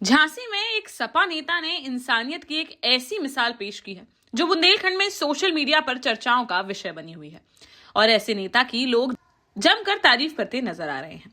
झांसी में एक सपा नेता ने इंसानियत की एक ऐसी मिसाल पेश की है जो बुंदेलखंड में सोशल मीडिया पर चर्चाओं का विषय बनी हुई है। और ऐसे नेता की लोग जमकर तारीफ करते नजर आ रहे हैं।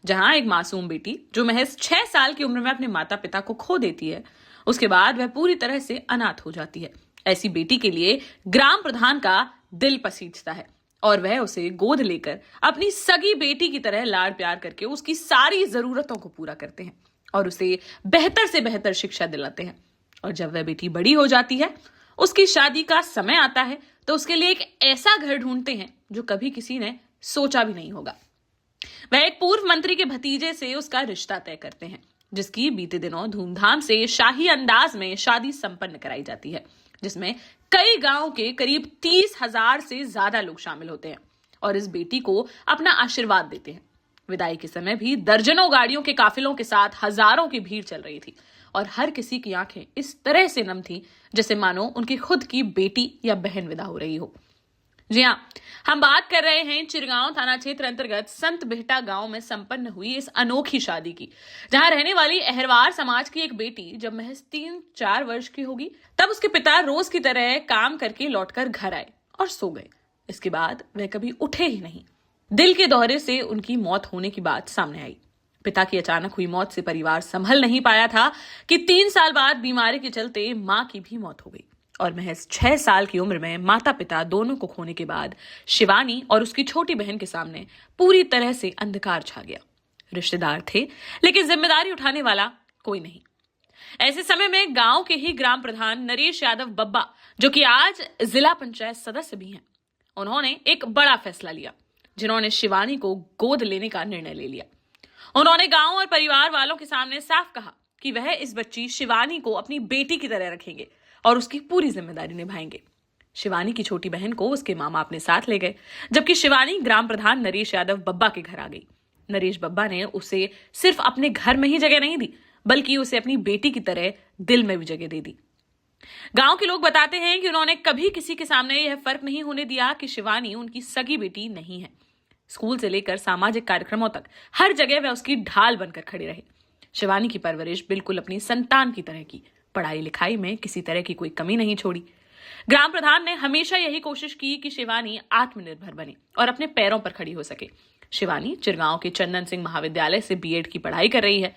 जहां एक मासूम बेटी जो महज 6 साल की उम्र में अपने माता पिता को खो देती है, उसके बाद वह पूरी तरह से अनाथ हो जाती है। ऐसी बेटी के लिए ग्राम प्रधान का दिल पसीजता है और वह उसे गोद लेकर अपनी सगी बेटी की तरह लाड प्यार करके उसकी सारी जरूरतों को पूरा करते हैं और उसे बेहतर से बेहतर शिक्षा दिलाते हैं। और जब वह बेटी बड़ी हो जाती है, उसकी शादी का समय आता है, तो उसके लिए एक ऐसा घर ढूंढते हैं जो कभी किसी ने सोचा भी नहीं होगा। वह एक पूर्व मंत्री के भतीजे से उसका रिश्ता तय करते हैं, जिसकी बीते दिनों धूमधाम से शाही अंदाज में शादी संपन्न कराई जाती है, जिसमें कई गांव के करीब 30,000 से ज्यादा लोग शामिल होते हैं और इस बेटी को अपना आशीर्वाद देते हैं। विदाई के समय भी दर्जनों गाड़ियों के काफिलों के साथ हजारों की भीड़ चल रही थी और हर किसी की आंखें इस तरह से नम थी जैसे मानो उनकी खुद की बेटी या बहन विदा हो रही हो। जी हां, हम बात कर रहे हैं चिरगांव थाना क्षेत्र अंतर्गत संत बिहटा गांव में संपन्न हुई इस अनोखी शादी की, जहां रहने वाली अहरवार समाज की एक बेटी जब महज 3-4 वर्ष की होगी, तब उसके पिता रोज की तरह काम करके लौटकर घर आए और सो गए। इसके बाद वह कभी उठे ही नहीं। दिल के दौरे से उनकी मौत होने की बात सामने आई। पिता की अचानक हुई मौत से परिवार संभल नहीं पाया था कि 3 साल बाद बीमारी के चलते मां की भी मौत हो गई और महज 6 साल की उम्र में माता पिता दोनों को खोने के बाद शिवानी और उसकी छोटी बहन के सामने पूरी तरह से अंधकार छा गया। रिश्तेदार थे, लेकिन जिम्मेदारी उठाने वाला कोई नहीं। ऐसे समय में गांव के ही ग्राम प्रधान नरेश यादव बब्बा, जो कि आज जिला पंचायत सदस्य भी हैं, उन्होंने एक बड़ा फैसला लिया, जिन्होंने शिवानी को गोद लेने का निर्णय ले लिया। उन्होंने गांव और परिवार वालों के सामने साफ कहा कि वह इस बच्ची शिवानी को अपनी बेटी की तरह रखेंगे और उसकी पूरी जिम्मेदारी निभाएंगे। शिवानी की छोटी बहन को उसके मामा अपने साथ ले गए, जबकि शिवानी ग्राम प्रधान नरेश यादव बब्बा के घर आ गई। नरेश बब्बा ने उसे सिर्फ अपने घर में ही जगह नहीं दी, बल्कि उसे अपनी बेटी की तरह दिल में भी जगह दे दी। गांव के लोग बताते हैं कि उन्होंने कभी किसी के सामने यह फर्क नहीं होने दिया कि शिवानी उनकी सगी बेटी नहीं है। स्कूल से लेकर सामाजिक कार्यक्रमों तक हर जगह वह उसकी ढाल बनकर खड़े रहे। शिवानी की परवरिश बिल्कुल अपनी संतान की तरह की, पढ़ाई लिखाई में किसी तरह की कोई कमी नहीं छोड़ी। ग्राम प्रधान ने हमेशा यही कोशिश की कि शिवानी आत्मनिर्भर बने और अपने पैरों पर खड़ी हो सके। शिवानी चिरगांव के चंदन सिंह महाविद्यालय से बीएड की पढ़ाई कर रही है।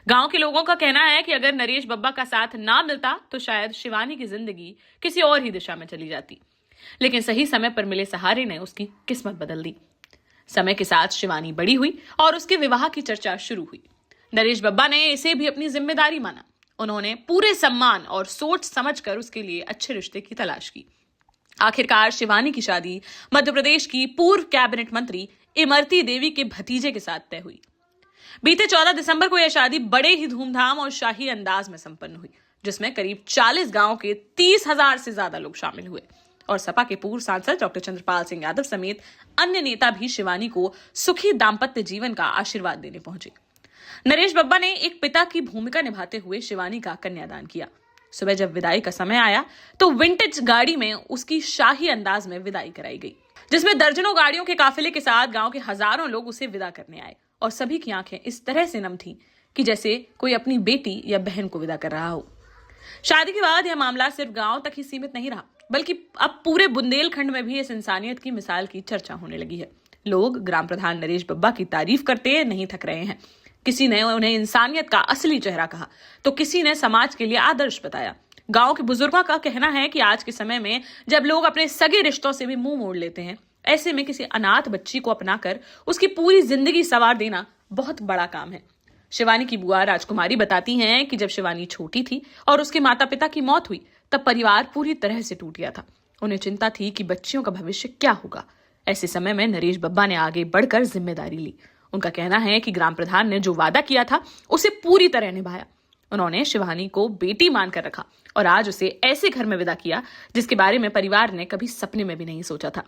गांव के लोगों का कहना है कि अगर नरेश बब्बा का साथ ना मिलता तो शायद शिवानी की जिंदगी किसी और ही दिशा में चली जाती, लेकिन सही समय पर मिले सहारे ने उसकी किस्मत बदल दी। समय के साथ शिवानी बड़ी हुई और उसके विवाह की चर्चा शुरू हुई। नरेश बब्बा ने इसे भी अपनी जिम्मेदारी माना। उन्होंने पूरे सम्मान और सोच समझकर उसके लिए अच्छे रिश्ते की तलाश की। आखिरकार शिवानी की शादी मध्य प्रदेश की पूर्व कैबिनेट मंत्री इमरती देवी के भतीजे के साथ तय हुई। बीते 14 दिसंबर को यह शादी बड़े ही धूमधाम और शाही अंदाज में संपन्न हुई, जिसमें करीब 40 गांव के 30,000 से ज्यादा लोग शामिल हुए और सपा के पूर्व सांसद डॉक्टर चंद्रपाल सिंह यादव समेत अन्य नेता भी शिवानी को सुखी दाम्पत्य जीवन का आशीर्वाद देने पहुंचे। नरेश बब्बा ने एक पिता की भूमिका निभाते हुए शिवानी का कन्यादान किया। सुबह जब विदाई का समय आया तो विंटेज गाड़ी में उसकी शाही अंदाज में विदाई कराई गई, जिसमें दर्जनों गाड़ियों के काफिले के साथ गांव के हजारों लोग उसे विदा करने आए और सभी की आंखें इस तरह से नम थी कि जैसे कोई अपनी बेटी या बहन को विदा कर रहा हो। शादी के बाद यह मामला सिर्फ गांव तक ही सीमित नहीं रहा, बल्कि अब पूरे बुंदेलखंड में भी इस इंसानियत की मिसाल की चर्चा होने लगी है। लोग ग्राम प्रधान नरेश बब्बा की तारीफ करते नहीं थक रहे हैं। किसी ने उन्हें इंसानियत का असली चेहरा कहा, तो किसी ने समाज के लिए आदर्श बताया। गांव के बुजुर्गों का कहना है कि आज के समय में जब लोग अपने सगे रिश्तों से भी मुंह मोड़ लेते हैं, ऐसे में किसी अनाथ बच्ची को अपनाकर उसकी पूरी जिंदगी संवार देना बहुत बड़ा काम है। शिवानी की बुआ राजकुमारी बताती हैं कि जब शिवानी छोटी थी और उसके माता पिता की मौत हुई, तब परिवार पूरी तरह से टूट गया था। उन्हें चिंता थी कि बच्चियों का भविष्य क्या होगा। ऐसे समय में नरेश बब्बा ने आगे बढ़कर जिम्मेदारी ली। उनका कहना है कि ग्राम प्रधान ने जो वादा किया था उसे पूरी तरह निभाया। उन्होंने शिवानी को बेटी मानकर रखा और आज उसे ऐसे घर में विदा किया जिसके बारे में परिवार ने कभी सपने में भी नहीं सोचा था।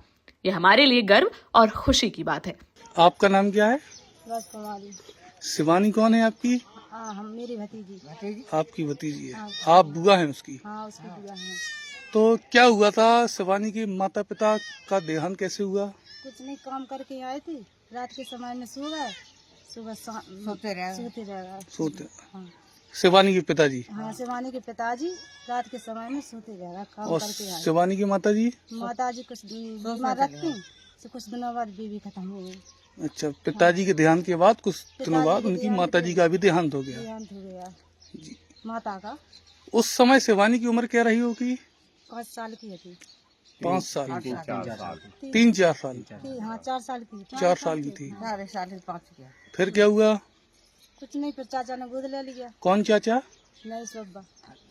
यह हमारे लिए गर्व और खुशी की बात है। आपका नाम क्या है? राजकुमारी। शिवानी कौन है आपकी? हम मेरी भतीजी। आपकी भतीजी है। आप बुआ हैं उसकी? हाँ, उसकी बुआ है। तो क्या हुआ था? शिवानी के माता पिता का देहांत कैसे हुआ? कुछ नहीं, काम करके आए थे, रात के समय में सो गए, सुबह सोते रह सोते। हाँ। शिवानी के पिताजी हाँ शिवानी के पिताजी रात के समय में सोते गए काम और करके आए। शिवानी की माताजी। माताजी कुछ बीमार रखती तो कुछ दिनों बाद बीवी खत्म हो गई। अच्छा, पिताजी के देहांत के बाद कुछ दिनों बाद के उनकी देहांत माताजी का भी देहांत हो गया। देहांत हो गया जी। माता का। उस समय शिवानी की उम्र क्या रही होगी? 5 साल की थी। 5 साल की, 3-4 साल, हाँ 4 साल की 4 साल की थी। 5 फिर क्या हुआ? कुछ नहीं, फिर चाचा ने गोद ले लिया। कौन चाचा? नहीं सुब्बा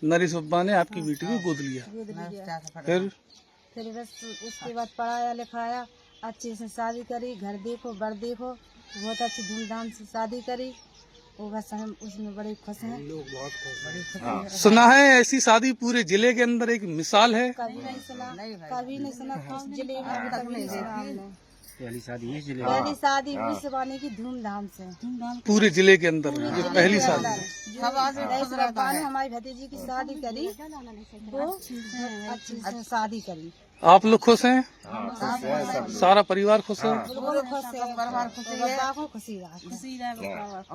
नरेश अब्बा ने आपकी बेटी को गोद लिया। गोद लिया। फिर बस उसके बाद पढ़ाया लिखाया, अच्छे से शादी करी, घर देखो बर देखो, बहुत अच्छी धूमधाम से शादी करी। वो बस हम उसमें बड़े खुश हैं। सुना है ऐसी शादी पूरे जिले के अंदर एक मिसाल है। कभी नहीं सुना, कभी नहीं सुना, जिले में अभी तक नहीं सुना हमने। पहली शादी है जिले पहली शादी हुई शिवानी की धूमधाम से। पूरे जिले के अंदर ये पहली शादी है। नरेश अब्बा ने हमारी भतीजी की शादी करी, वो अच्छी से शादी करी। आप लोग खुश हैं? सारा परिवार खुश है? बिल्कुल खुश है, बब्बा को खुशी रहा,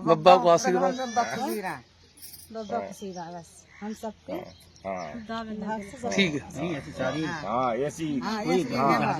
बब्बा को आशीर्वाद। बब्बा खुशी रहा, बस हम सबके ठीक है। नहीं ऐसी शादी ऐसी कोई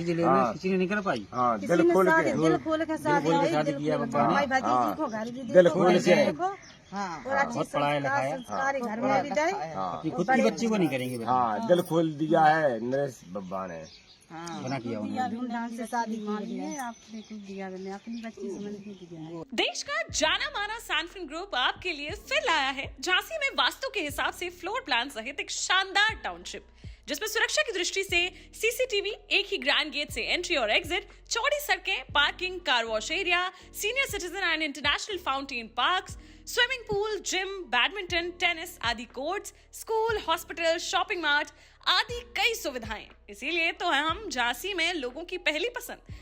जिले में किसी ने नहीं कर पाई। दिल खोल के दिल खोल के शादी हुई, शादी किया बब्बा ने। हमारी भतीजी को घर भी दिल खोल के। देखो, और अच्छी बहुत पढ़ाया लिखाया। संस्कारी घर में भी दे। अपनी खुद की बच्ची को नहीं करेंगे बेटा। हाँ दिल खोल दिया है नरेश बब्बा ने। बना किया उन्होंने। धूमधाम से शादी की है, आपने कुछ दिया मैंने अपनी बच्ची से मैंने दिया है। देश का जाना माना सैनफिन ग्रुप आपके लिए फिर लाया है झांसी में वास्तु के हिसाब से फ्लोर प्लान सहित एक शानदार टाउनशिप, जिसमें सुरक्षा की दृष्टि से सीसीटीवी, एक ही ग्रैंड गेट से एंट्री और एग्जिट, चौड़ी सड़कें, parking, car wash area, senior citizen and international fountain parks, swimming pool, gym, badminton, tennis आदि courts, school, hospital, shopping mart आदि कई सुविधाएं। इसीलिए तो हम झांसी में लोगों की पहली पसंद।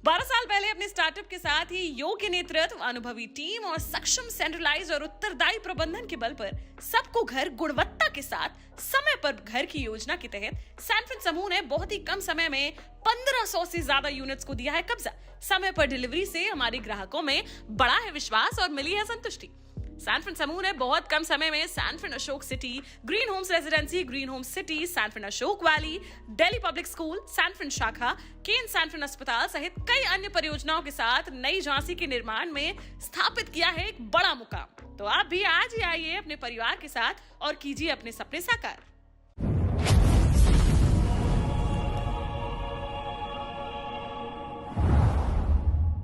12 साल पहले अपने स्टार्टअप के साथ ही योग्य नेतृत्व, अनुभवी टीम और सक्षम सेंट्रलाइज और उत्तरदायी प्रबंधन के बल पर सबको घर गुणवत्ता के साथ समय पर घर की योजना के तहत सैनफिन समूह ने बहुत ही कम समय में 1500 से ज्यादा यूनिट्स को दिया है कब्जा। समय पर डिलीवरी से हमारे ग्राहकों में बड़ा है विश्वास और मिली है संतुष्टि। सैनफिन समूह ने बहुत कम समय में Sanfin Ashok city, green homes residency, green homes city, Sanfin Ashok valley, Delhi public school, Sanfin शाखा, केन सैनफिन अस्पताल सहित कई अन्य परियोजनाओं के साथ नई झांसी के निर्माण में स्थापित किया है एक बड़ा मुकाम। तो आप भी आज ही आइए अपने परिवार के साथ और कीजिए अपने सपने साकार।